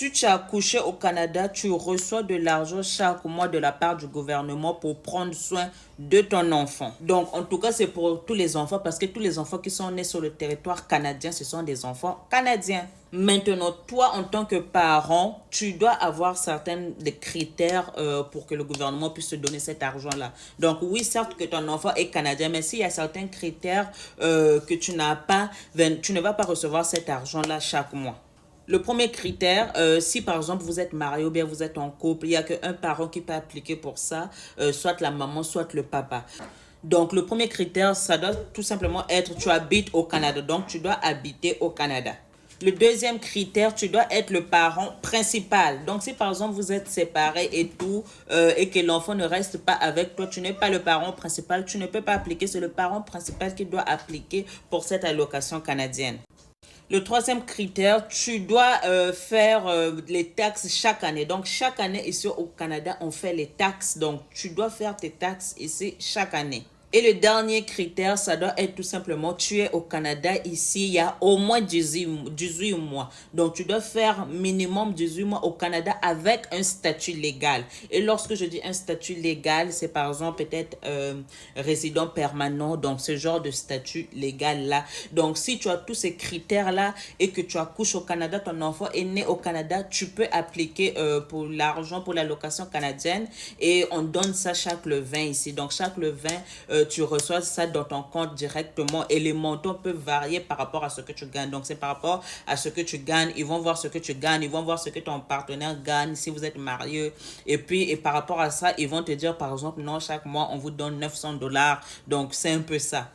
Si tu as accouché au Canada, tu reçois de l'argent chaque mois de la part du gouvernement pour prendre soin de ton enfant. Donc, en tout cas, c'est pour tous les enfants parce que tous les enfants qui sont nés sur le territoire canadien, ce sont des enfants canadiens. Maintenant, toi, en tant que parent, tu dois avoir certains des critères pour que le gouvernement puisse te donner cet argent-là. Donc, oui, certes que ton enfant est canadien, mais s'il y a certains critères que tu n'as pas, tu ne vas pas recevoir cet argent-là chaque mois. Le premier critère, si par exemple vous êtes marié ou bien vous êtes en couple, il n'y a qu'un parent qui peut appliquer pour ça, soit la maman, soit le papa. Donc le premier critère, ça doit tout simplement être tu habites au Canada, donc tu dois habiter au Canada. Le deuxième critère, tu dois être le parent principal. Donc, si par exemple vous êtes séparés et tout, et que l'enfant ne reste pas avec toi, tu n'es pas le parent principal, tu ne peux pas appliquer. C'est le parent principal qui doit appliquer pour cette allocation canadienne. Le troisième critère, tu dois faire les taxes chaque année. Donc, chaque année ici au Canada, on fait les taxes. Donc, tu dois faire tes taxes ici chaque année. Et le dernier critère, ça doit être tout simplement, tu es au Canada, ici, il y a au moins 18 mois. Donc, tu dois faire minimum 18 mois au Canada avec un statut légal. Et lorsque je dis un statut légal, c'est par exemple peut-être résident permanent, donc ce genre de statut légal-là. Donc, si tu as tous ces critères-là et que tu accouches au Canada, ton enfant est né au Canada, tu peux appliquer pour l'argent, pour l'allocation canadienne et on donne ça chaque le 20 ici. Donc, chaque le 20, tu reçois ça dans ton compte directement et les montants peuvent varier par rapport à ce que tu gagnes. Donc, c'est par rapport à ce que tu gagnes. Ils vont voir ce que tu gagnes. Ils vont voir ce que ton partenaire gagne si vous êtes marié. Et puis, et par rapport à ça, ils vont te dire, par exemple, non, chaque mois, on vous donne 900 $. Donc, c'est un peu ça.